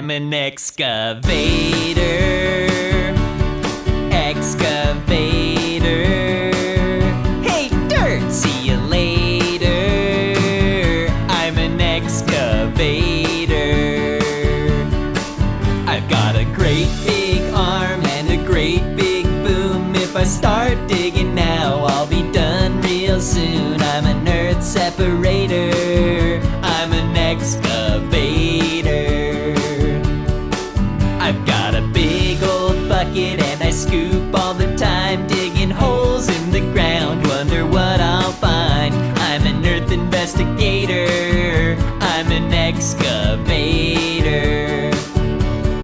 I'm an excavator. Excavator. Hey, dirt! See you later. I'm an excavator. I've got a great big arm and a great big boom. If I start digging now, I'll be done real soon. I'm an earth separator. I'm an excavator. I've got a big old bucket